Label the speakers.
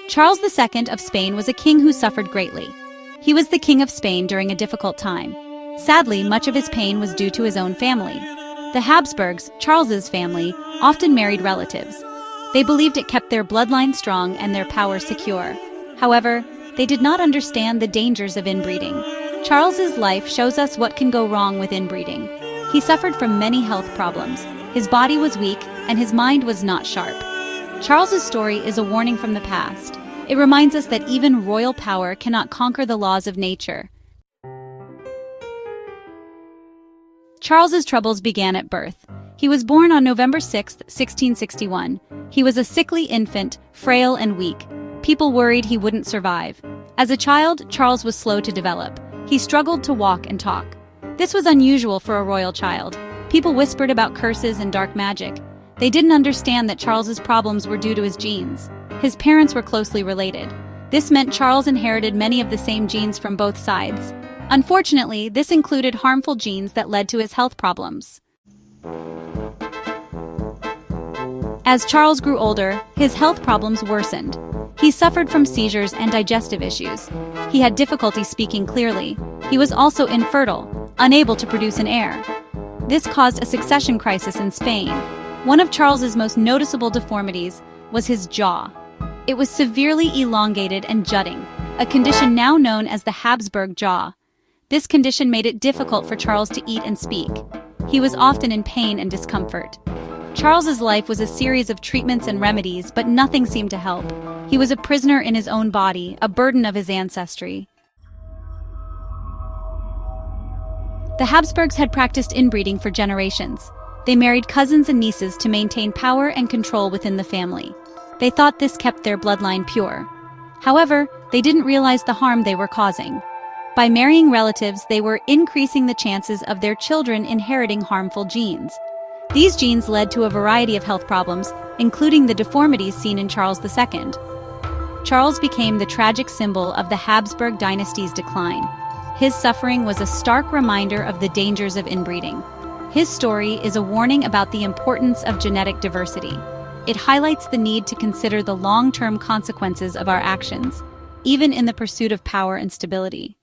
Speaker 1: Charles II of Spain was a king who suffered greatly. He was the king of Spain during a difficult time. Sadly, much of his pain was due to his own family. The Habsburgs, Charles's family, often married relatives. They believed it kept their bloodline strong and their power secure. However, they did not understand the dangers of inbreeding. Charles's life shows us what can go wrong with inbreeding. He suffered from many health problems. His body was weak and his mind was not sharp. Charles's story is a warning from the past. It reminds us that even royal power cannot conquer the laws of nature. Charles's troubles began at birth. He was born on November 6, 1661. He was a sickly infant, frail and weak. People worried he wouldn't survive. As a child, Charles was slow to develop. He struggled to walk and talk. This was unusual for a royal child. People whispered about curses and dark magic. They didn't understand that Charles's problems were due to his genes. His parents were closely related. This meant Charles inherited many of the same genes from both sides. Unfortunately, this included harmful genes that led to his health problems. As Charles grew older, his health problems worsened. He suffered from seizures and digestive issues. He had difficulty speaking clearly. He was also infertile, unable to produce an heir. This caused a succession crisis in Spain. One of Charles's most noticeable deformities was his jaw. It was severely elongated and jutting, a condition now known as the Habsburg jaw. This condition made it difficult for Charles to eat and speak. He was often in pain and discomfort. Charles's life was a series of treatments and remedies, but nothing seemed to help. He was a prisoner in his own body, a burden of his ancestry. The Habsburgs had practiced inbreeding for generations. They married cousins and nieces to maintain power and control within the family. They thought this kept their bloodline pure. However, they didn't realize the harm they were causing. By marrying relatives, they were increasing the chances of their children inheriting harmful genes. These genes led to a variety of health problems, including the deformities seen in Charles II. Charles became the tragic symbol of the Habsburg dynasty's decline. His suffering was a stark reminder of the dangers of inbreeding. His story is a warning about the importance of genetic diversity. It highlights the need to consider the long-term consequences of our actions, even in the pursuit of power and stability.